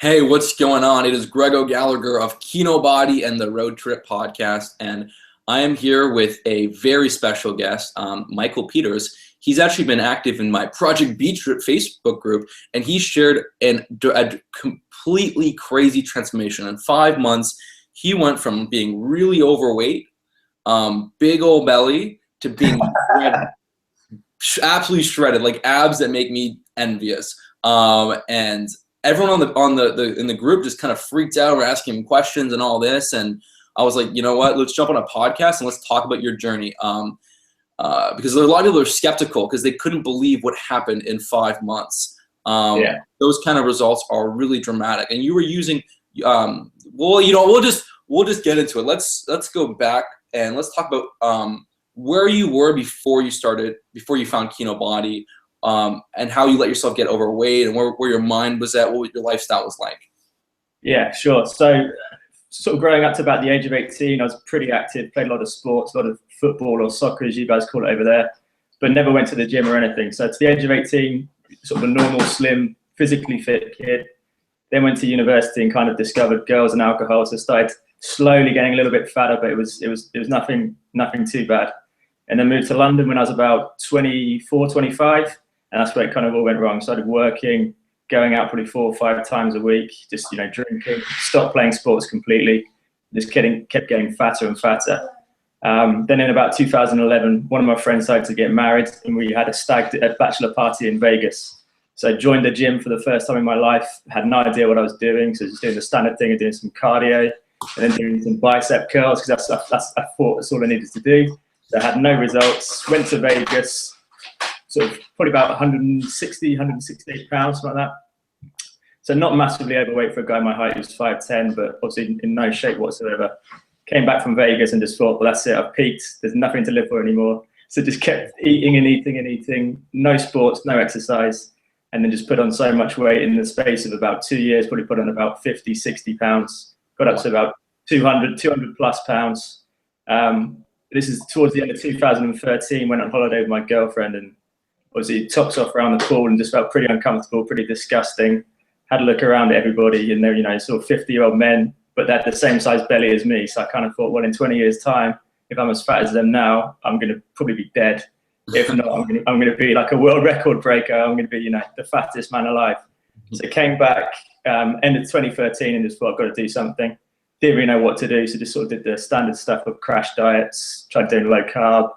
Hey, what's going on? It is Grego Gallagher of Kinobody and the Road Trip podcast, and I am here with a very special guest, Michael Peters. He's actually been active in my Project Beach Trip Facebook group, and he shared a completely crazy transformation. In 5 months, he went from being really overweight, big old belly, to being absolutely shredded, like abs that make me envious. And everyone in the group just kind of freaked out. We're asking him questions and all this, and I was like, you know what? Let's jump on a podcast and let's talk about your journey. Because a lot of people are skeptical because they couldn't believe what happened in 5 months. Those kind of results are really dramatic. And you were using, we'll just get into it. Let's go back and let's talk about where you were before you found Kinobody. And how you let yourself get overweight and where your mind was at, what your lifestyle was like. Yeah, sure. So sort of growing up to about the age of 18, I was pretty active, played a lot of sports, a lot of football or soccer, as you guys call it over there, but never went to the gym or anything. So to the age of 18, sort of a normal, slim, physically fit kid. Then went to university and kind of discovered girls and alcohol. So started slowly getting a little bit fatter, but it was nothing too bad. And then moved to London when I was about 24, 25. And that's where it kind of all went wrong. Started working, going out probably 4 or 5 times a week, just, drinking, stopped playing sports completely, just kept getting fatter and fatter. Then in about 2011, one of my friends decided to get married and we had a bachelor party in Vegas. So I joined the gym for the first time in my life, had no idea what I was doing. So just doing the standard thing of doing some cardio and then doing some bicep curls because I thought that's all I needed to do. So I had no results, went to Vegas, sort of probably about 160, 168 pounds, something like that. So not massively overweight for a guy my height, who's 5'10", but obviously in no shape whatsoever. Came back from Vegas and just thought, well, that's it, I've peaked. There's nothing to live for anymore. So just kept eating and eating and eating, no sports, no exercise, and then just put on so much weight in the space of about 2 years, probably put on about 50, 60 pounds, got up to about 200 plus pounds. This is towards the end of 2013, went on holiday with my girlfriend and obviously tops off around the pool and just felt pretty uncomfortable, pretty disgusting. Had a look around at everybody and they're, sort of 50-year-old men, but they had the same size belly as me. So I kind of thought, well, in 20 years time, if I'm as fat as them now, I'm going to probably be dead. If not, I'm going to be like a world record breaker. I'm going to be, the fattest man alive. So came back end of 2013 and just thought I've got to do something. Didn't really know what to do. So just sort of did the standard stuff of crash diets, tried doing low carb.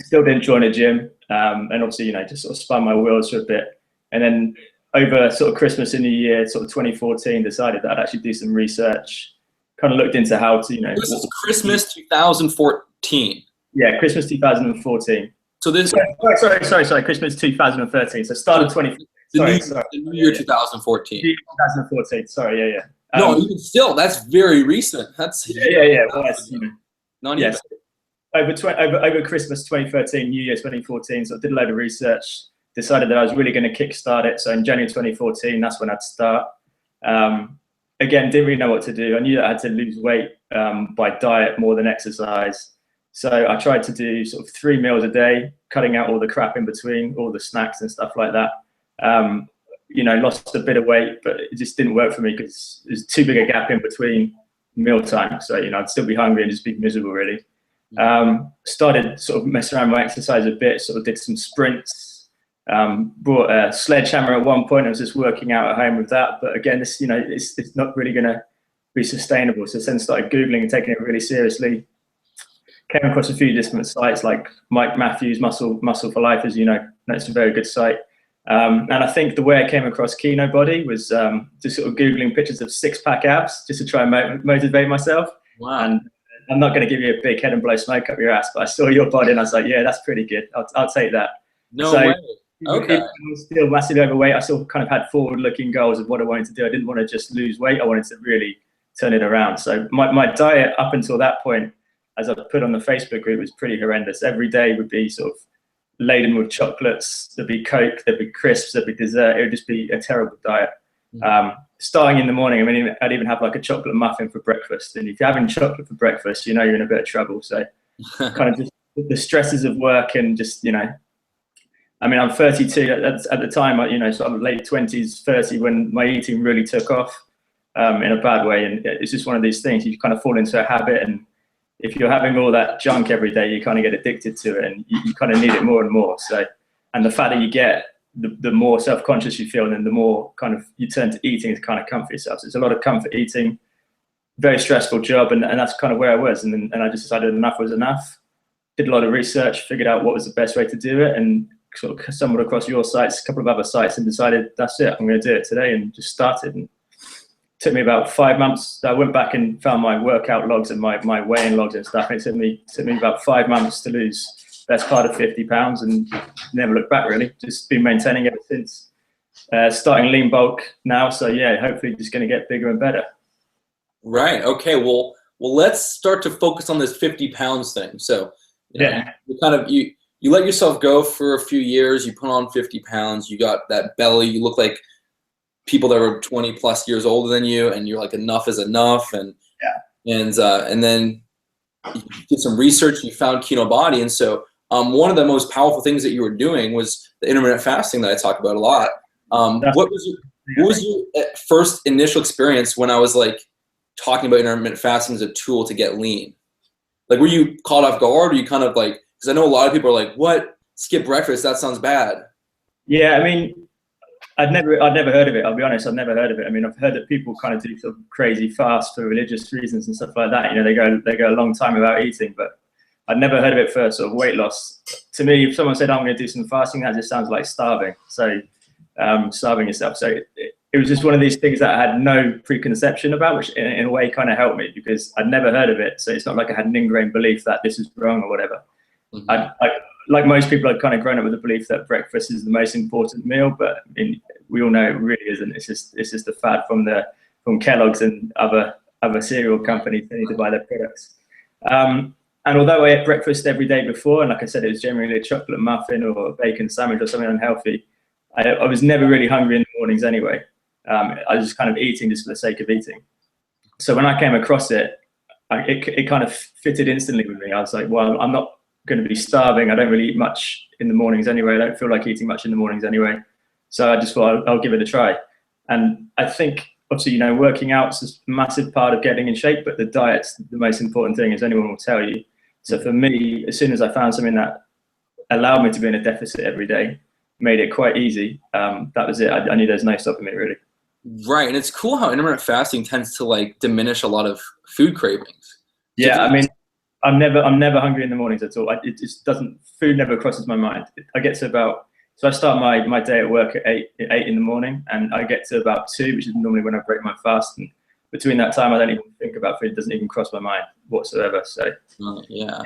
Still didn't join a gym. And obviously, just sort of spun my wheels for a bit. And then over sort of Christmas and New Year, sort of 2014, decided that I'd actually do some research, kind of looked into how to, This is Christmas 2014. Yeah, Christmas 2014. So this... Sorry, Christmas 2013. So start of 20... The new year 2014. 2014, sorry, yeah. No, even still, that's very recent. That's... Yeah. Well, not even. Over Christmas 2013, New Year 2014, so I did a load of research, decided that I was really going to kickstart it. So in January 2014, that's when I'd start. Again, didn't really know what to do. I knew that I had to lose weight by diet more than exercise. So I tried to do sort of 3 meals a day, cutting out all the crap in between, all the snacks and stuff like that. Lost a bit of weight, but it just didn't work for me because there's too big a gap in between mealtime. So, I'd still be hungry and just be miserable, really. Started sort of messing around with my exercise a bit, sort of did some sprints, brought a sledgehammer at one point. I was just working out at home with that. But again, this, it's not really going to be sustainable. So then started Googling and taking it really seriously. Came across a few different sites like Mike Matthews, Muscle for Life, as you know. That's a very good site. And I think the way I came across Kinobody was just sort of Googling pictures of 6-pack abs just to try and motivate myself. Wow. And I'm not going to give you a big head and blow smoke up your ass, but I saw your body and I was like, yeah, that's pretty good. I'll take that. No way. Okay. Even though I was still massively overweight, I still kind of had forward-looking goals of what I wanted to do. I didn't want to just lose weight. I wanted to really turn it around. So my diet up until that point, as I put on the Facebook group, was pretty horrendous. Every day would be sort of laden with chocolates. There'd be Coke, there'd be crisps, there'd be dessert. It would just be a terrible diet. Starting in the morning, I'd even have like a chocolate muffin for breakfast. And if you're having chocolate for breakfast, you're in a bit of trouble. So kind of just the stresses of work and just, I mean, I'm 32 at the time, you know, sort of late 20s, 30, when my eating really took off in a bad way. And it's just one of these things, you kind of fall into a habit. And if you're having all that junk every day, you kind of get addicted to it, and you kind of need it more and more. So, and the fatter you get, the more self-conscious you feel, and then the more kind of you turn to eating to kind of comfort yourself. So it's a lot of comfort eating, very stressful job. And that's kind of where I was. And I just decided enough was enough. Did a lot of research, figured out what was the best way to do it, and sort of stumbled across your sites, a couple of other sites, and decided that's it, I'm going to do it today, and just started. And it took me about 5 months. I went back and found my workout logs and my weighing logs and stuff. And it took me about 5 months to lose best part of 50 pounds, and never looked back really. Just been maintaining ever since. Starting lean bulk now, so yeah, hopefully just going to get bigger and better. Right. Okay. Well, let's start to focus on this 50 pounds thing. So, yeah, you let yourself go for a few years, you put on 50 pounds, you got that belly, you look like people that were 20 plus years older than you, and you're like, enough is enough. And then you did some research, you found Kinobody. And so one of the most powerful things that you were doing was the intermittent fasting that I talk about a lot. What was your first initial experience when I was like talking about intermittent fasting as a tool to get lean? Like, were you caught off guard, or you kind of like, because I know a lot of people are like, what? Skip breakfast? That sounds bad. Yeah, I mean, I'd never heard of it. I'll be honest, I've never heard of it. I mean, I've heard that people kind of do sort of crazy fasts for religious reasons and stuff like that. You know, they go a long time without eating, but I'd never heard of it for sort of weight loss. To me, if someone said, I'm going to do some fasting, that just sounds like starving. So starving yourself. So it was just one of these things that I had no preconception about, which in a way kind of helped me, because I'd never heard of it. So it's not like I had an ingrained belief that this is wrong or whatever. Mm-hmm. I, like most people, I've kind of grown up with the belief that breakfast is the most important meal, but I mean, we all know it really isn't. It's just a fad from Kellogg's and other cereal companies. They need to buy their products. And although I ate breakfast every day before, and like I said, it was generally a chocolate muffin or a bacon sandwich or something unhealthy, I was never really hungry in the mornings anyway. I was just kind of eating just for the sake of eating. So when I came across it, it kind of fitted instantly with me. I was like, well, I'm not going to be starving. I don't really eat much in the mornings anyway. I don't feel like eating much in the mornings anyway. So I just thought I'll give it a try. And I think, obviously, you know, working out is a massive part of getting in shape, but the diet's the most important thing, as anyone will tell you. So for me, as soon as I found something that allowed me to be in a deficit every day, made it quite easy, that was it. I knew there's no stopping it, really. Right. And it's cool how intermittent fasting tends to like diminish a lot of food cravings. Yeah, I mean, I'm never hungry in the mornings at all. It just doesn't, food never crosses my mind. I get to about, so I start my day at work at 8 in the morning, and I get to about 2, which is normally when I break my fast. And between that time, I don't even think about food. It doesn't even cross my mind whatsoever. So yeah,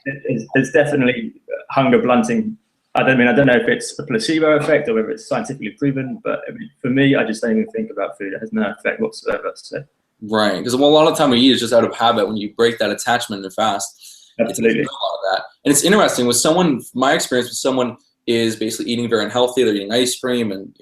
it's definitely hunger blunting. I don't know if it's a placebo effect or whether it's scientifically proven, but I mean, for me, I just don't even think about food. It has no effect whatsoever. So. Right, because a lot of the time we eat is just out of habit. When you break that attachment and fast, absolutely, it's a lot of that. And it's interesting with someone. My experience with someone is basically eating very unhealthy. They're eating ice cream, and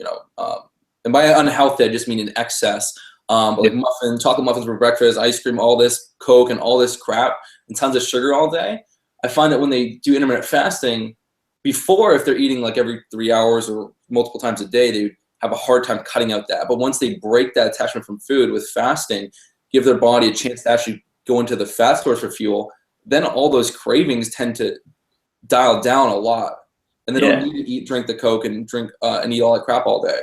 and by unhealthy, I just mean in excess. Like chocolate muffins for breakfast, ice cream, all this Coke, and all this crap, and tons of sugar all day. I find that when they do intermittent fasting, before, if they're eating like every 3 hours or multiple times a day, they would have a hard time cutting out that. But once they break that attachment from food with fasting, give their body a chance to actually go into the fat stores for fuel, then all those cravings tend to dial down a lot. And they don't need to drink the Coke and and eat all that crap all day.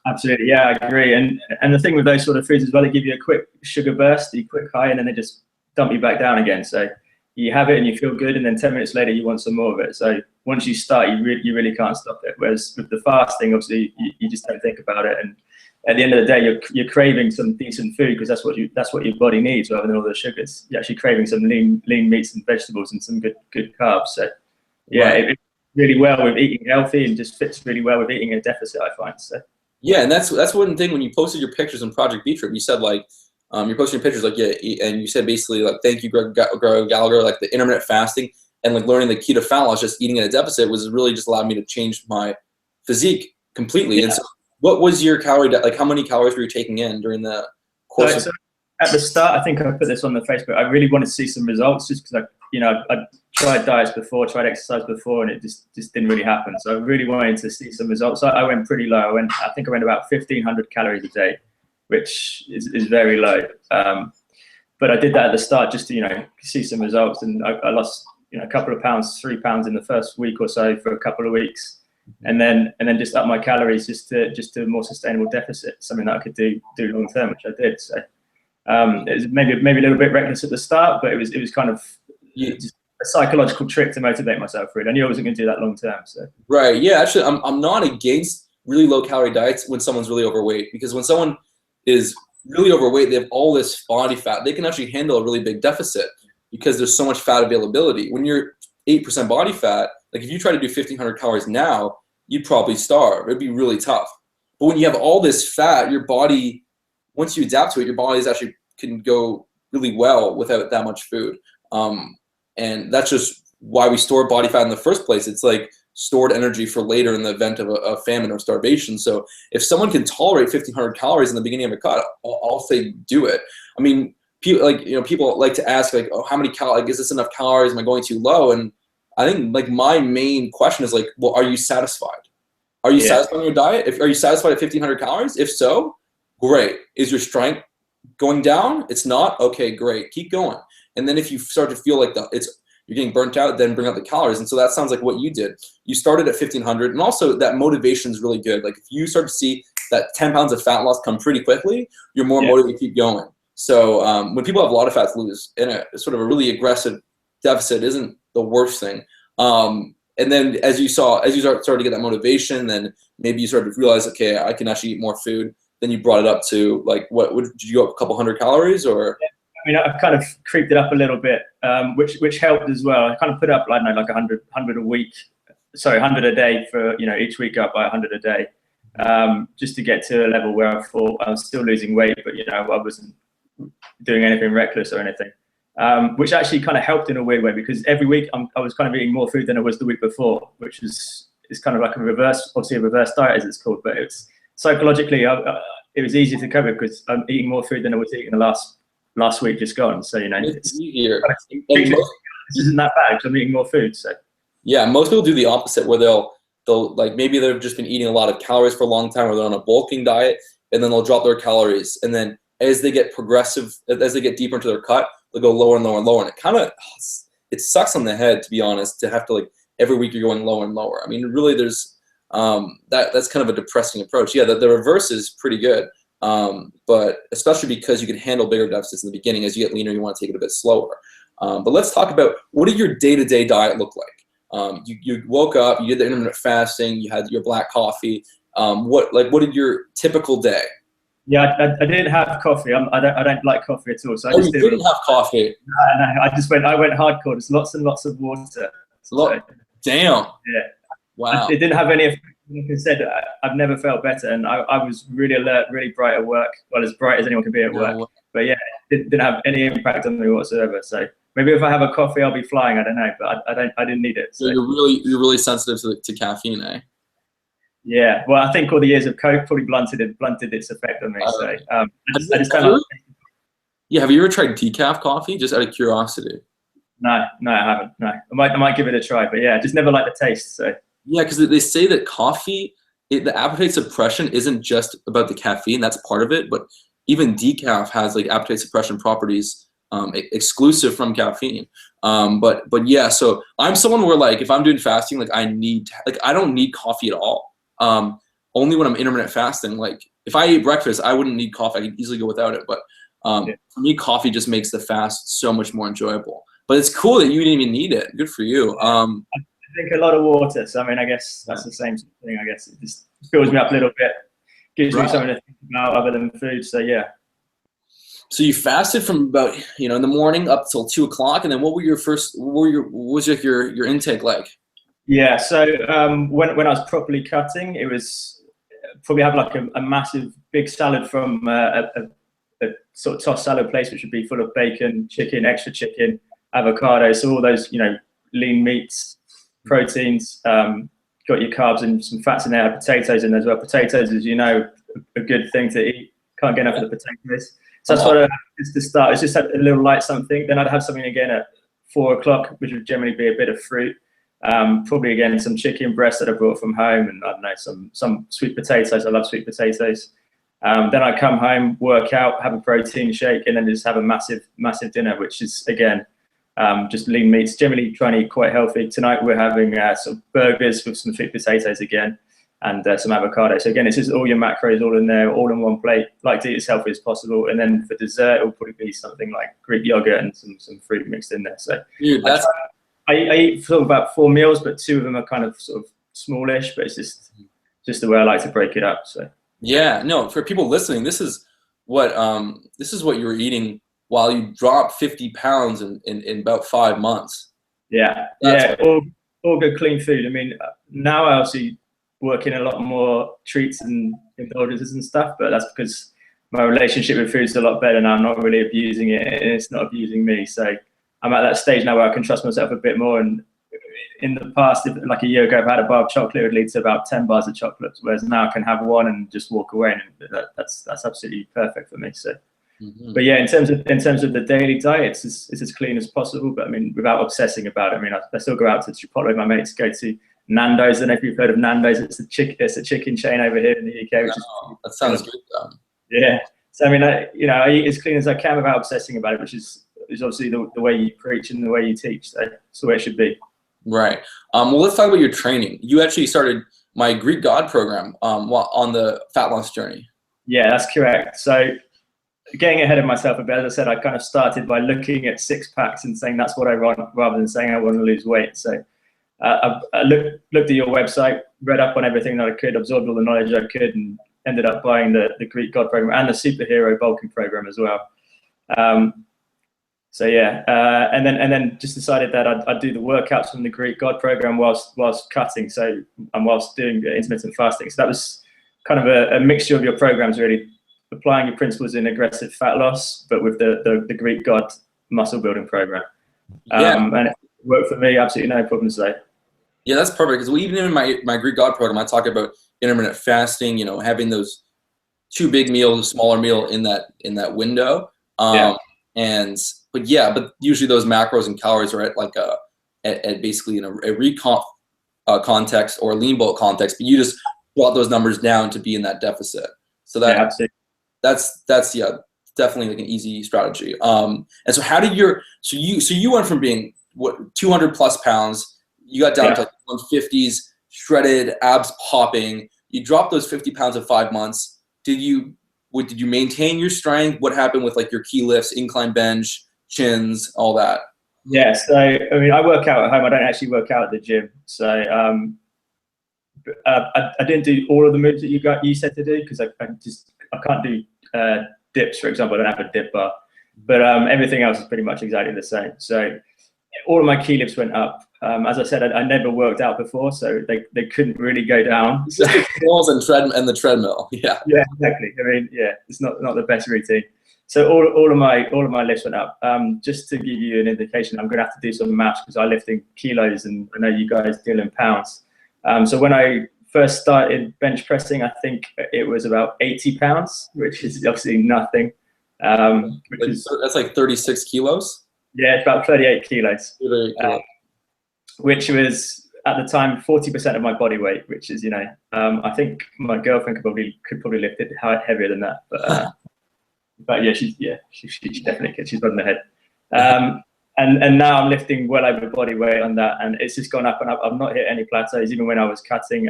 Absolutely, yeah, I agree. And the thing with those sort of foods as well, they give you a quick sugar burst, a quick high, and then they just dump you back down again. So you have it and you feel good, and then 10 minutes later you want some more of it. So once you start, you really can't stop it. Whereas with the fasting, obviously you just don't think about it, and at the end of the day, you're craving some decent food, because that's what your body needs, rather than all the sugars. You're actually craving some lean meats and vegetables and some good carbs. So yeah, it fits really well with eating healthy, and just fits really well with eating a deficit, I find. So yeah, and that's one thing when you posted your pictures on Project Beach Trip, you said like. You're posting your pictures like, and you said basically like, thank you, Greg Gallagher, like the intermittent fasting and like learning the keto fat loss, just eating at a deficit was really just allowed me to change my physique completely. Yeah. And so what was your calorie, like how many calories were you taking in during the course? at the start, I think I put this on the Facebook. I really wanted to see some results, just because I tried diets before, tried exercise before, and it just didn't really happen. So I really wanted to see some results. So I went pretty low. I think I went about 1,500 calories a day, which is very low. But I did that at the start just to see some results, and I lost a couple of pounds, 3 pounds in the first week or so for a couple of weeks, and then just up my calories just to a more sustainable deficit, something that I could do long term, which I did. So it was maybe a little bit reckless at the start, but it was kind of just a psychological trick to motivate myself. Really, I knew I wasn't going to do that long term. So right, yeah, actually, I'm not against really low calorie diets when someone's really overweight, because when someone is really overweight, they have all this body fat. They can actually handle a really big deficit because there's so much fat availability. When you're 8% body fat, like if you try to do 1,500 calories now, you'd probably starve. It'd be really tough. But when you have all this fat, your body, once you adapt to it, your body actually can go really well without that much food. And that's just why we store body fat in the first place. It's like stored energy for later in the event of a famine or starvation. So if someone can tolerate 1,500 calories in the beginning of a cut, I'll say do it. I mean, people like to ask, like, oh, how many calories? Like, is this enough calories? Am I going too low? And I think, like, my main question is, like, well, are you satisfied? Are you satisfied with your diet? Are you satisfied at 1,500 calories? If so, great. Is your strength going down? It's not? Okay, great. Keep going. And then if you start to feel like you're getting burnt out, then bring up the calories. And so that sounds like what you did. You started at 1,500, and also that motivation is really good. Like if you start to see that 10 pounds of fat loss come pretty quickly, you're more motivated to keep going. So when people have a lot of fat to lose, in a sort of a really aggressive deficit isn't the worst thing. And then as you started to get that motivation, then maybe you started to realize, okay, I can actually eat more food. Then you brought it up to, like, what did you go up a couple hundred calories or? I mean, I kind of creeped it up a little bit, which helped as well. I kind of put up, I don't know, like 100 a week, 100 a day for, each week up by 100 a day, just to get to a level where I thought I was still losing weight, but, I wasn't doing anything reckless or anything, which actually kind of helped in a weird way, because every week I was kind of eating more food than I was the week before, which is kind of like a reverse diet, as it's called, but it's psychologically, it was easier to cover because I'm eating more food than I was eating the last week just gone. So, it's easier. This isn't that bad because I'm eating more food. So yeah, most people do the opposite, where they'll like, maybe they've just been eating a lot of calories for a long time, or they're on a bulking diet, and then they'll drop their calories, and then as they get deeper into their cut, they'll go lower and lower and lower, and it sucks on the head, to be honest, to have to, like, every week you're going lower and lower. I mean, really, there's that's kind of a depressing approach. Yeah, the reverse is pretty good. But especially because you can handle bigger deficits in the beginning. As you get leaner, you want to take it a bit slower. But let's talk about, what did your day-to-day diet look like? You woke up, you did the intermittent fasting, you had your black coffee. What did your typical day? Yeah, I didn't have coffee. I don't like coffee at all. So you didn't have coffee? No, I went hardcore. Just lots and lots of water. Damn. Yeah. Wow. It didn't have any effect. Like I said, I've never felt better, and I was really alert, really bright at work. Well, as bright as anyone can be at work. But yeah, it didn't have any impact on me whatsoever. So maybe if I have a coffee, I'll be flying. I don't know, but I didn't need it. So you're really sensitive to caffeine, eh? Yeah. Well, I think all the years of Coke probably blunted its effect on me. So I just Yeah. Have you ever tried decaf coffee, just out of curiosity? No, I haven't. No, I might give it a try, but yeah, I just never liked the taste. So. Yeah, because they say that coffee, the appetite suppression isn't just about the caffeine, that's part of it, but even decaf has, like, appetite suppression properties exclusive from caffeine. But yeah, so I'm someone where, like, if I'm doing fasting, like, I don't need coffee at all. Only when I'm intermittent fasting. Like, if I ate breakfast, I wouldn't need coffee. I could easily go without it. But for me, coffee just makes the fast so much more enjoyable. But it's cool that you didn't even need it. Good for you. I drink a lot of water, so I mean, I guess that's the same thing. I guess it just fills me up a little bit, gives me something to think about other than food. So yeah. So you fasted from about, in the morning up till 2 o'clock, and then what was your intake like? Yeah, so when I was properly cutting, it was probably have like a massive big salad from a sort of tossed salad place, which would be full of bacon, chicken, extra chicken, avocado, so all those lean meats, proteins, got your carbs and some fats in there, potatoes in there as well. Potatoes, as you know, a good thing to eat. Can't get enough of the potatoes. So that's what I just to start. It's just a little light something. Then I'd have something again at 4 o'clock, which would generally be a bit of fruit. Probably again some chicken breast that I brought from home, and I don't know, some sweet potatoes. I love sweet potatoes. Then I come home, work out, have a protein shake, and then just have a massive dinner, which is again just lean meats. Generally trying to eat quite healthy. Tonight we're having some burgers with some sweet potatoes again, and some avocado. So again, it's just all your macros all in there, all in one plate. Like to eat as healthy as possible. And then for dessert, it'll probably be something like Greek yogurt and some fruit mixed in there. So dude, I eat sort of about 4 meals, but 2 of them are kind of sort of smallish. But it's just the way I like to break it up. So yeah, no, for people listening, this is what you were eating while you dropped 50 pounds in about 5 months. Yeah, all good clean food. I mean, now I obviously work in a lot more treats and indulgences and stuff, but that's because my relationship with food is a lot better now. I'm not really abusing it, and it's not abusing me. So I'm at that stage now where I can trust myself a bit more. And in the past, like a year ago, if I had a bar of chocolate, it would lead to about 10 bars of chocolate, whereas now I can have one and just walk away, and that's absolutely perfect for me. So. But yeah, in terms of the daily diet, it's as clean as possible. But I mean, without obsessing about it. I mean, I still go out to Chipotle with my mates, go to Nando's. I don't know if you've heard of Nando's. It's a chicken chain over here in the UK. Which is that sounds good. Yeah. So I mean, I eat as clean as I can without obsessing about it, which is obviously the way you preach and the way you teach. So that's the way it should be. Right. Well, let's talk about your training. You actually started my Greek God program on the fat loss journey. Yeah, that's correct. So getting ahead of myself a bit, as I said, I kind of started by looking at 6-packs and saying that's what I want, rather than saying I want to lose weight. So I looked at your website, read up on everything that I could, absorbed all the knowledge I could, and ended up buying the Greek God program and the superhero bulking program as well. So yeah, and then just decided that I'd do the workouts from the Greek God program whilst cutting, and whilst doing intermittent fasting. So that was kind of a mixture of your programs, really, applying your principles in aggressive fat loss, but with the Greek God muscle building program. And it worked for me, absolutely no problems there. Yeah, that's perfect. Because even in my Greek God program, I talk about intermittent fasting. having those 2 big meals, a smaller meal in that window. But usually those macros and calories are at like at basically in a recomp context or a lean bulk context. But you just brought those numbers down to be in that deficit. So absolutely. That's definitely like an easy strategy. And so how did you went from being 200 plus pounds, you got down to like 150s, shredded, abs popping. You dropped those 50 pounds in 5 months. Did you maintain your strength? What happened with like your key lifts, incline bench, chins, all that? Yeah, so I mean, I work out at home. I don't actually work out at the gym. So I didn't do all of the moves that you said to do, because I can't do dips, for example. I don't have a dip bar, but everything else is pretty much exactly the same. So all of my key lifts went up. As I said, I never worked out before, so they couldn't really go down. So, walls and the treadmill. Yeah, exactly. I mean, it's not the best routine. So all of my lifts went up. Just to give you an indication, I'm going to have to do some maths, because I lift in kilos and I know you guys deal in pounds. So when I first started bench pressing, I think it was about 80 pounds, which is obviously nothing. That's like 36 kilos? Yeah, it's about 38 kilos. Which was, at the time, 40% of my body weight, which is, I think my girlfriend could probably lift it heavier than that. But yeah, she definitely could. She's running ahead. And now I'm lifting well over body weight on that, and it's just gone up and up. I've not hit any plateaus, even when I was cutting.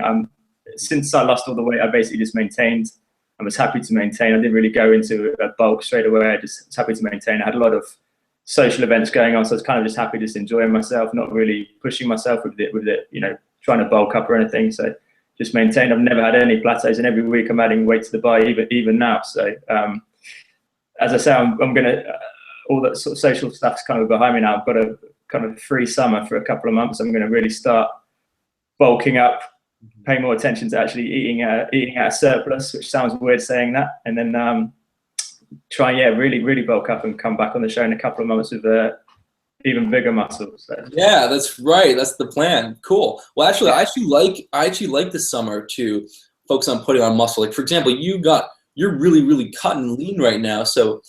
Since I lost all the weight, I basically just maintained. I was happy to maintain. I didn't really go into a bulk straight away. I just was happy to maintain. I had a lot of social events going on, so I was kind of just happy, just enjoying myself, not really pushing myself with it, trying to bulk up or anything. So just maintained. I've never had any plateaus, and every week I'm adding weight to the bar, even now. So as I say, I'm gonna all that sort of social stuff's kind of behind me now. I've got a kind of free summer for a couple of months. I'm going to really start bulking up, pay more attention to actually eating at a surplus, which sounds weird saying that, and then try really bulk up and come back on the show in a couple of months with even bigger muscles. So. Yeah, that's right. That's the plan. Cool. Well, actually, I actually like this summer to focus on putting on muscle. Like, for example, you're really cut and lean right now. So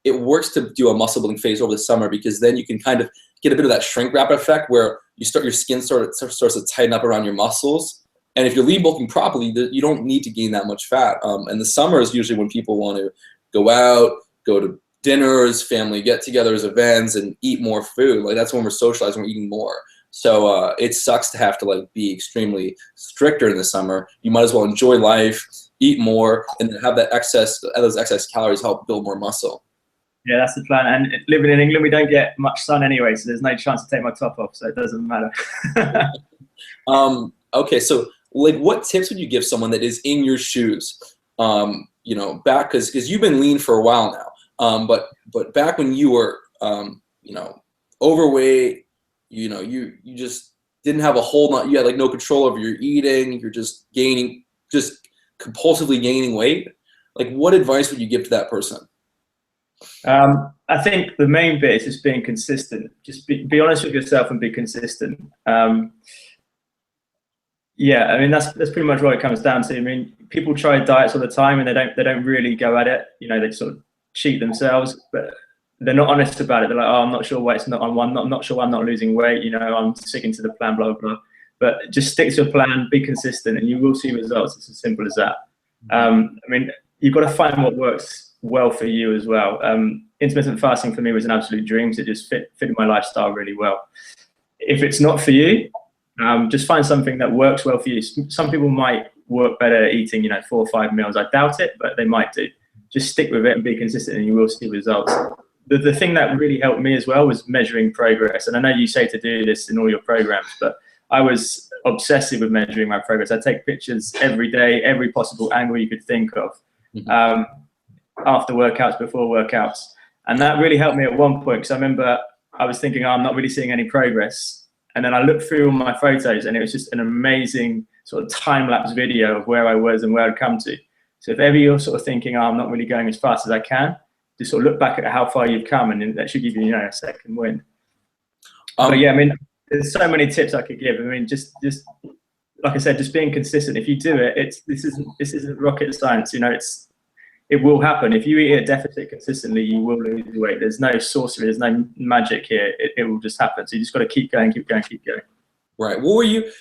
it works to do a muscle building phase over the summer, because then you can kind of get a bit of that shrink wrap effect where your skin starts to tighten up around your muscles. And if you're lean bulking properly, you don't need to gain that much fat. And the summer is usually when people want to go out, go to dinners, family get-togethers, events, and eat more food. Like, that's when we're socializing, we're eating more. So it sucks to have to like be extremely strict during the summer. You might as well enjoy life, eat more, and then have those excess calories help build more muscle. Yeah, that's the plan. And living in England, we don't get much sun anyway, so there's no chance to take my top off, so it doesn't matter. Okay, so like, what tips would you give someone that is in your shoes? You know, back because you've been lean for a while now, but back when you were you know, overweight, you know, you just didn't have a hold on, you had like no control over your eating, you're just compulsively gaining weight. Like, what advice would you give to that person? I think the main bit is just being consistent. Just be honest with yourself and be consistent. Yeah, I mean, that's pretty much what it comes down to. I mean, people try diets all the time and they don't really go at it. You know, they sort of cheat themselves, but they're not honest about it. They're like, oh, I'm not sure why I'm not sure why I'm not losing weight. You know, I'm sticking to the plan, blah, blah, blah. But just stick to your plan, be consistent, and you will see results. It's as simple as that. I mean, you've got to find what works well for you as well. Intermittent fasting for me was an absolute dream. So it just fitted my lifestyle really well. If it's not for you, just find something that works well for you. Some people might work better eating, you know, 4 or 5 meals. I doubt it, but they might do. Just stick with it and be consistent, and you will see results. The thing that really helped me as well was measuring progress. And I know you say to do this in all your programs, but I was obsessive with measuring my progress. I take pictures every day, every possible angle you could think of, after workouts, before workouts. And that really helped me at one point, because I remember I was thinking, oh, I'm not really seeing any progress. And then I looked through all my photos, and it was just an amazing sort of time-lapse video of where I was and where I'd come to. So if ever you're sort of thinking, oh, I'm not really going as fast as I can, just sort of look back at how far you've come, and that should give you, you know, a second win. But yeah, I mean, there's so many tips I could give. I mean, just like I said, just being consistent. If you do it, this isn't rocket science. You know, it will happen. If you eat a deficit consistently, you will lose weight. There's no sorcery. There's no magic here. It will just happen. So you just got to keep going, keep going, keep going. Right.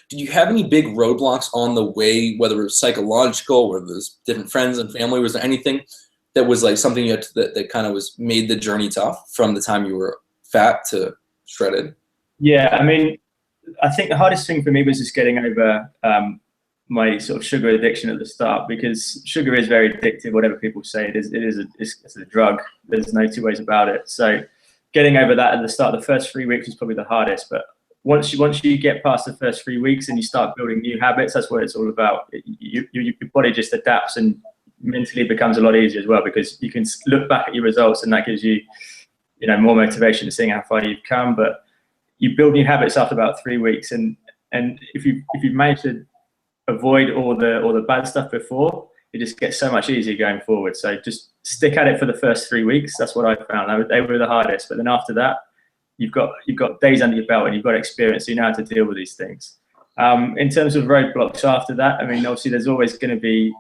Did you have any big roadblocks on the way, whether it was psychological, or there's different friends and family? Was there anything that was like something you had that kind of made the journey tough from the time you were fat to shredded? Yeah, I mean, I think the hardest thing for me was just getting over my sort of sugar addiction at the start, because sugar is very addictive. Whatever people say, it's a drug. There's no two ways about it. So getting over that at the start, the first 3 weeks was probably the hardest. But once you get past the first 3 weeks and you start building new habits, that's what it's all about. Your body just adapts, and mentally becomes a lot easier as well, because you can look back at your results, and that gives you, you know, more motivation to seeing how far you've come. But you build new habits after about 3 weeks, and if you manage to avoid all the bad stuff before, it just gets so much easier going forward. So just stick at it for the first 3 weeks. That's what I found. They were the hardest, but then after that, you've got days under your belt, and you've got experience, so you know how to deal with these things. In terms of roadblocks after that, I mean, obviously there's always going to be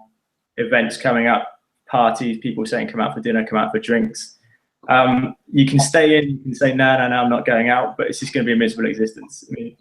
events coming up, parties, people saying come out for dinner, come out for drinks. You can stay in, you can say no, I'm not going out, but it's just going to be a miserable existence. I mean,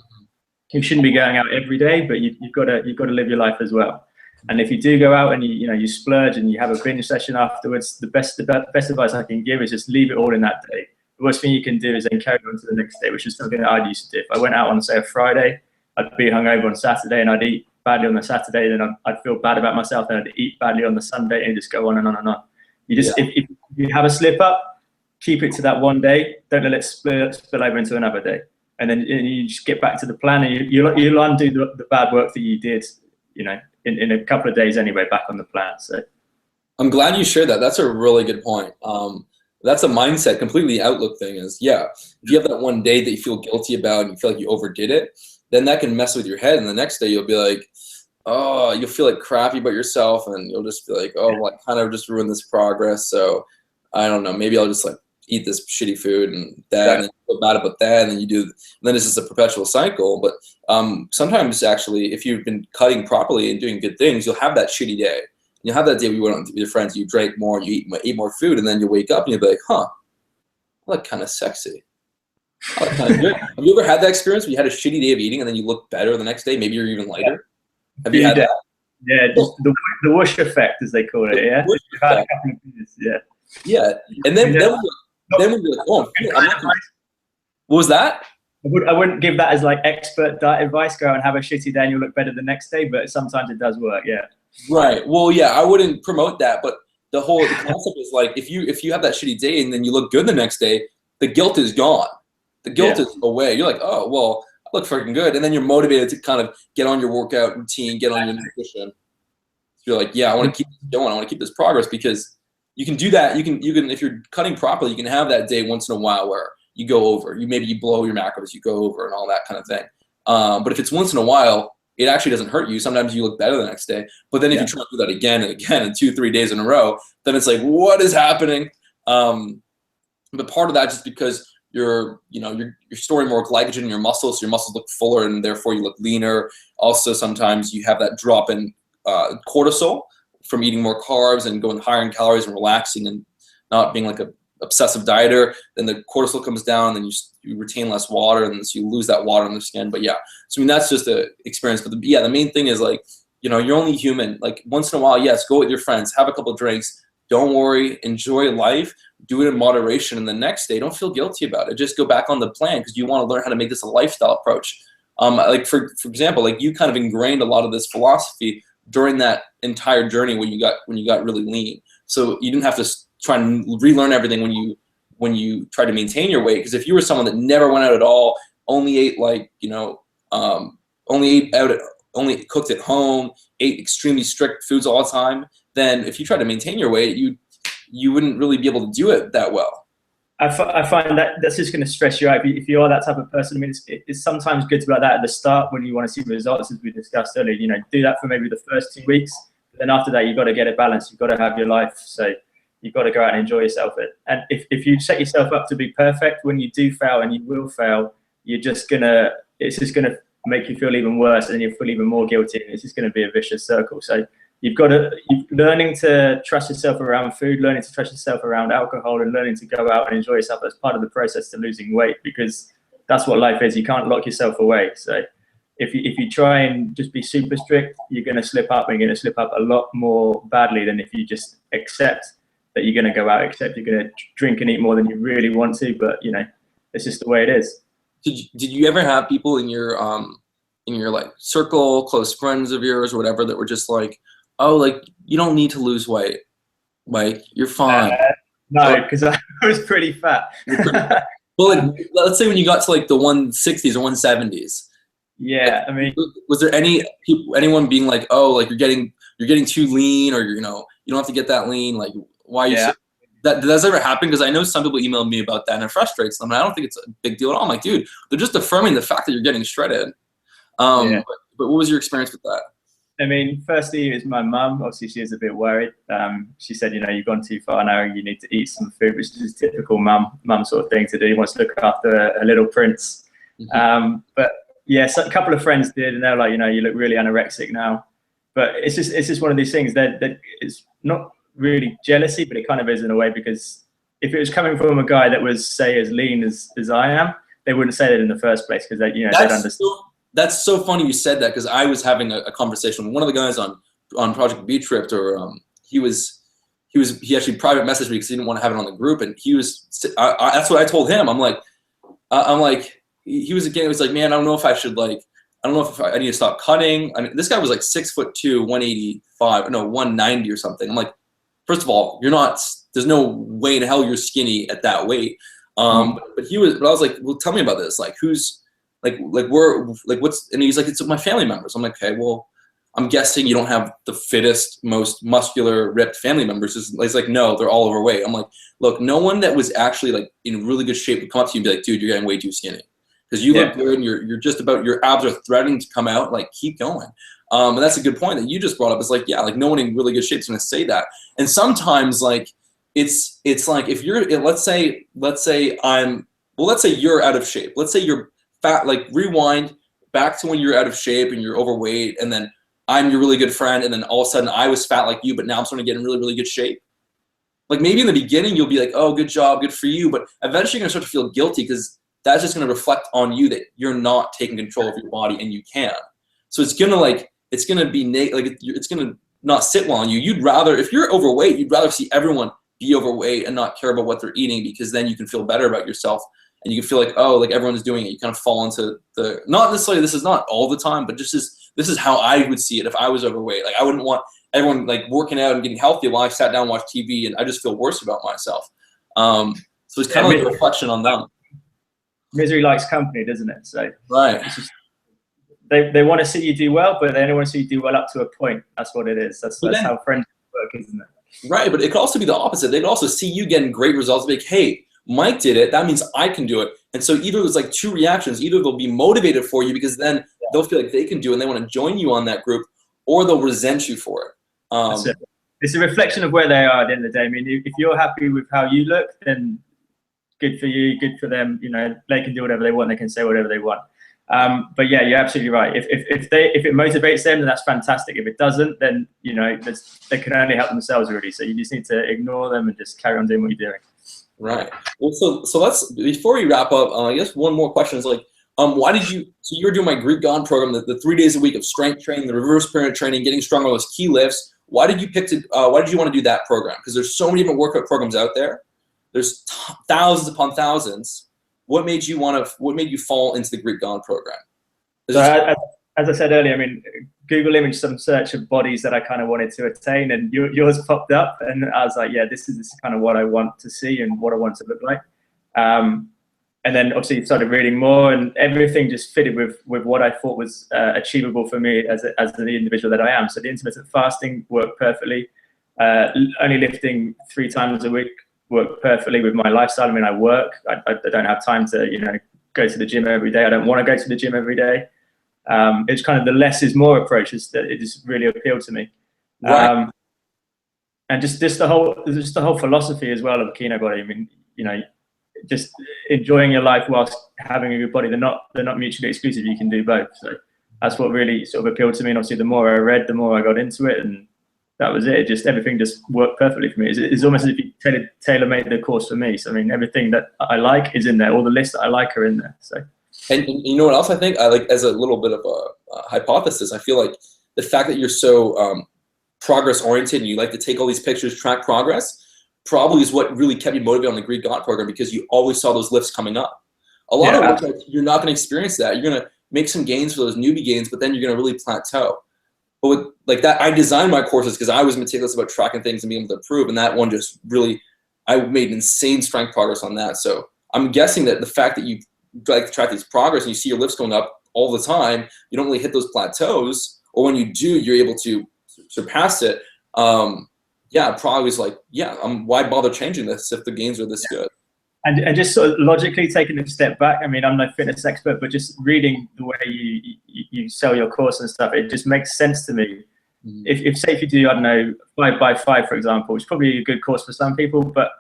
you shouldn't be going out every day, but you've got to live your life as well. And if you do go out and you splurge and you have a binge session afterwards, the best advice I can give is just leave it all in that day. The worst thing you can do is then carry on to the next day, which is something that I used to do. If I went out on, say, a Friday, I'd be hungover on Saturday, and I'd eat badly on the Saturday, then I'd feel bad about myself, and I'd eat badly on the Sunday, and just go on and on and on. You just, if you have a slip up, keep it to that one day. Don't let it spill over into another day. And then you just get back to the plan, and you'll undo the bad work that you did, you know, in a couple of days anyway, back on the plan. So I'm glad you shared that. That's a really good point. That's a mindset, completely outlook thing is, if you have that one day that you feel guilty about and you feel like you overdid it, then that can mess with your head. And the next day you'll be like, oh, you'll feel like crappy about yourself, and you'll just be like, oh, well, I kind of just ruined this progress. So I don't know, maybe I'll just like eat this shitty food and that, and then you feel bad about that, and then you do, and then it's just a perpetual cycle. But sometimes actually, if you've been cutting properly and doing good things, you'll have that shitty day, You have that day where you went out with your friends, you drank more, you eat more food, and then you wake up and you'll be like, huh, I look kind of sexy. I look kind of good. Have you ever had that experience where you had a shitty day of eating and then you look better the next day? Maybe you're even lighter. Have you had that? Yeah, just the whoosh effect, as they call it. Yeah. Yeah. Yeah, and then we'd be like, oh, what was that? I wouldn't give that as like expert diet advice. Go and have a shitty day and you'll look better the next day, but sometimes it does work. Yeah. Right. Well, yeah, I wouldn't promote that, but the concept is like if you have that shitty day and then you look good the next day, the guilt is gone. The guilt is away. You're like, oh, well, I look freaking good, and then you're motivated to kind of get on your workout routine, get on your nutrition. You're like, yeah, I want to keep this going. I want to keep this progress because you can do that. You can if you're cutting properly, you can have that day once in a while where you go over. Maybe you blow your macros, you go over, and all that kind of thing. But if it's once in a while, it actually doesn't hurt you. Sometimes you look better the next day. But then if you try to do that again and again and 2-3 days in a row, then it's like, what is happening? But part of that just because you're storing more glycogen in your muscles, so your muscles look fuller and therefore you look leaner. Also, sometimes you have that drop in cortisol from eating more carbs and going higher in calories and relaxing and not being like a obsessive dieter. Then the cortisol comes down, and then you retain less water, and so you lose that water in the skin. But yeah, so I mean that's just an experience. But the main thing is like, you're only human. Like once in a while, yes, go with your friends, have a couple of drinks. Don't worry, enjoy life, do it in moderation, and the next day, don't feel guilty about it. Just go back on the plan because you want to learn how to make this a lifestyle approach. Like for example, like you kind of ingrained a lot of this philosophy during that entire journey when you got really lean. So you didn't have to try and relearn everything when you try to maintain your weight. Because if you were someone that never went out at all, only ate only cooked at home, ate extremely strict foods all the time, then if you try to maintain your weight, you wouldn't really be able to do it that well. I find that's just going to stress you out if you are that type of person. I mean, it's sometimes good to be like that at the start when you want to see results, as we discussed earlier. Do that for maybe the first 2 weeks. But then after that, you've got to get it balanced. You've got to have your life. So you've got to go out and enjoy yourself. And if you set yourself up to be perfect, when you do fail, and you will fail, it's just going to make you feel even worse, and you'll feel even more guilty. And it's just going to be a vicious circle. So you've learning to trust yourself around food, learning to trust yourself around alcohol, and learning to go out and enjoy yourself as part of the process to losing weight, because that's what life is. You can't lock yourself away. So if you try and just be super strict, you're going to slip up, and you're going to slip up a lot more badly than if you just accept that you're going to go out, accept you're going to drink and eat more than you really want to, but it's just the way it is. Did you ever have people in your like circle, close friends of yours or whatever, that were just like, oh, like you don't need to lose weight, like you're fine? No, because I was pretty fat. Well, like, let's say when you got to like the 160s or 170s. Yeah, like, I mean, was there anyone being like, oh, like you're getting too lean, or you don't have to get that lean, like why are you? Yeah. Does that ever happen? Because I know some people emailed me about that, and it frustrates them. And I don't think it's a big deal at all. I'm like, dude, they're just affirming the fact that you're getting shredded. But what was your experience with that? I mean, firstly, it was my mum. Obviously, she was a bit worried. She said, you've gone too far now. You need to eat some food, which is a typical mum sort of thing to do. He wants to look after a little prince. Mm-hmm. But yeah, so a couple of friends did, and they're like, you look really anorexic now. But it's just one of these things that it's not really jealousy, but it kind of is in a way, because if it was coming from a guy that was, say, as lean as I am, they wouldn't say that in the first place, because they'd understand. That's so funny you said that, because I was having a conversation with one of the guys on Project Beat Trip, or he actually private messaged me because he didn't want to have it on the group, and that's what I told him. I'm like, he was like, man, I don't know if I should I need to stop cutting. I mean, this guy was like 6'2", 185, no, 190 or something. I'm like, first of all, there's no way in hell you're skinny at that weight. But I was like, well, tell me about this. Like, who's what's, and he's like, it's my family members. I'm like, okay, well, I'm guessing you don't have the fittest, most muscular, ripped family members. He's like, no, they're all overweight. I'm like, look, no one that was actually like in really good shape would come up to you and be like, dude, you're getting way too skinny. Because you look good, and you're just about, your abs are threatening to come out. Like, keep going. And that's a good point that you just brought up. It's like, yeah, like no one in really good shape is going to say that. And sometimes like it's like if you're, let's say you're out of shape. Let's say you're fat. Like rewind back to when you're out of shape and you're overweight, and then I'm your really good friend, and then all of a sudden I was fat like you, but now I'm starting to get in really, really good shape. Like maybe in the beginning you'll be like, oh, good job, good for you, but eventually you're gonna start to feel guilty because that's just gonna reflect on you that you're not taking control of your body, and you can. So it's gonna be it's gonna not sit well on you. You'd rather, if you're overweight, you'd rather see everyone be overweight and not care about what they're eating, because then you can feel better about yourself and you can feel like, oh, like everyone's doing it. You kind of fall into the, not necessarily, this is not all the time, but just this is how I would see it if I was overweight. Like I wouldn't want everyone like working out and getting healthy while I sat down and watched TV, and I just feel worse about myself. So it's kind of like a reflection on them. Misery likes company, doesn't it? So right. They want to see you do well, but they only want to see you do well up to a point. That's what it is. That's how friends work, isn't it? Right, but it could also be the opposite. They could also see you getting great results, like, hey, Mike did it, that means I can do it. And so either there's like two reactions. Either they'll be motivated for you because then they'll feel like they can do it and they want to join you on that group, or they'll resent you for it. That's it. It's a reflection of where they are at the end of the day. I mean, if you're happy with how you look, then good for you, good for them. You know, they can do whatever they want. They can say whatever they want. But yeah, you're absolutely right. If it motivates them, then that's fantastic. If it doesn't, then you know they can only help themselves really. So you just need to ignore them and just carry on doing what you're doing. Right. Well, so let's, before we wrap up, I guess one more question is like, why did you? So you were doing my Greek God program, the 3 days a week of strength training, the reverse pyramid training, getting stronger on those key lifts. Why did you why did you want to do that program? Because there's so many different workout programs out there. There's thousands upon thousands. What made you fall into the Greek God program? So as I said earlier, I mean, Google image some search of bodies that I kind of wanted to attain, and yours popped up, and I was like, yeah, this is kind of what I want to see and what I want to look like. And then obviously started reading more, and everything just fitted with what I thought was achievable for me as the individual that I am. So the intermittent fasting worked perfectly. Only lifting 3 times a week worked perfectly with my lifestyle. I mean, I work. I don't have time to go to the gym every day. I don't want to go to the gym every day. It's kind of the less is more approach that it just really appealed to me. Right. And just the whole philosophy as well of Kinobody. I mean, just enjoying your life whilst having a good body. They're not mutually exclusive. You can do both. So that's what really sort of appealed to me. And obviously, the more I read, the more I got into it, and that was it. Everything just worked perfectly for me. It's almost as if you tailor-made the course for me. So I mean, everything that I like is in there. All the lists that I like are in there. So. And you know what else I think? I like, as a little bit of a hypothesis, I feel like the fact that you're so progress oriented and you like to take all these pictures, track progress, probably is what really kept you motivated on the Greek God program, because you always saw those lifts coming up. A lot of workouts, you're not going to experience that. You're going to make some gains for those newbie gains, but then you're going to really plateau. But with like that, I designed my courses because I was meticulous about tracking things and being able to improve, and that one just really, I made insane strength progress on that. So I'm guessing that the fact that you like to track these progress and you see your lifts going up all the time, you don't really hit those plateaus, or when you do, you're able to surpass it. Probably was like, why bother changing this if the gains are this good? And just sort of logically taking a step back, I mean, I'm no fitness expert, but just reading the way you sell your course and stuff, it just makes sense to me. Mm. If you do, I don't know, 5x5, for example, it's probably a good course for some people, but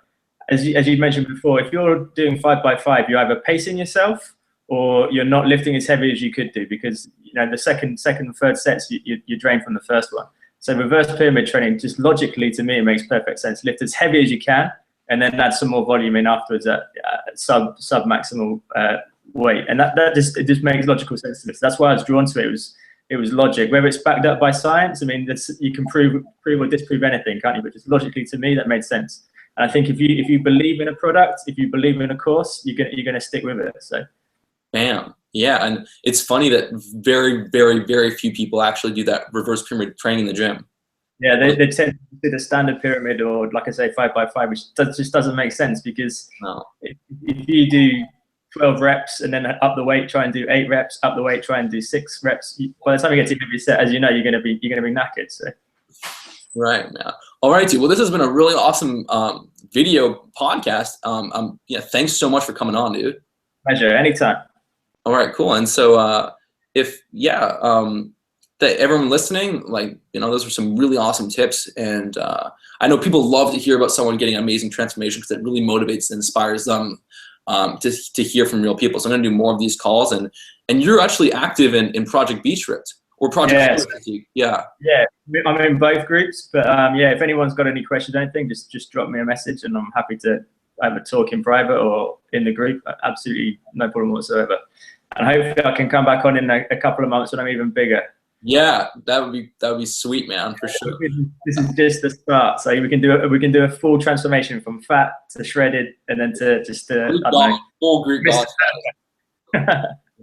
as you mentioned before, if you're doing 5x5, you're either pacing yourself or you're not lifting as heavy as you could do, because the second and third sets you drain from the first one. So reverse pyramid training, just logically to me, it makes perfect sense. Lift as heavy as you can, and then add some more volume in afterwards at sub maximal weight, and it just makes logical sense to me. So that's why I was drawn to it. It was logic. Whether it's backed up by science, I mean, you can prove or disprove anything, can't you? But just logically, to me, that made sense. And I think if you believe in a product, if you believe in a course, you're gonna stick with it. So, bam, yeah. And it's funny that very, very, very few people actually do that reverse pyramid training in the gym. Yeah, they tend to do the standard pyramid, or like I say, 5x5, which just doesn't make sense, because if you do 12 reps and then up the weight, try and do 8 reps, up the weight, try and do 6 reps. By the time you get to every set, as you know, you're gonna be knackered. So. Right, yeah. All right, dude. Well, this has been a really awesome video podcast. Thanks so much for coming on, dude. Pleasure, anytime. All right, cool. And so that everyone listening, those are some really awesome tips. And I know people love to hear about someone getting amazing transformation, because it really motivates and inspires them to hear from real people. So I'm going to do more of these calls. And you're actually active in Project Beach Ripped. or Project Yeah. Caloric fatigue? Yeah. Yeah, I'm in both groups, but yeah, if anyone's got any questions or anything, just drop me a message, and I'm happy to either talk in private or in the group. Absolutely no problem whatsoever. And hopefully I can come back on in a couple of months when I'm even bigger. Yeah, that would be sweet, man, for sure. This is just the start, so we can do a full transformation from fat to shredded, and then to just full Greek god.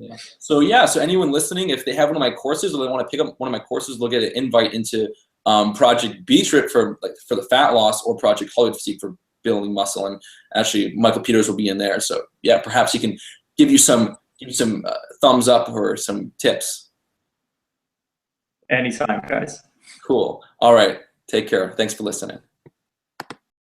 Yeah. So yeah, so anyone listening, if they have one of my courses or they want to pick up one of my courses, they'll get an invite into Project B-Trip for the fat loss, or Project Caloric fatigue for building muscle. And actually, Michael Peters will be in there. So yeah, perhaps he can give you some thumbs up or some tips. Anytime, guys. Cool. All right. Take care. Thanks for listening.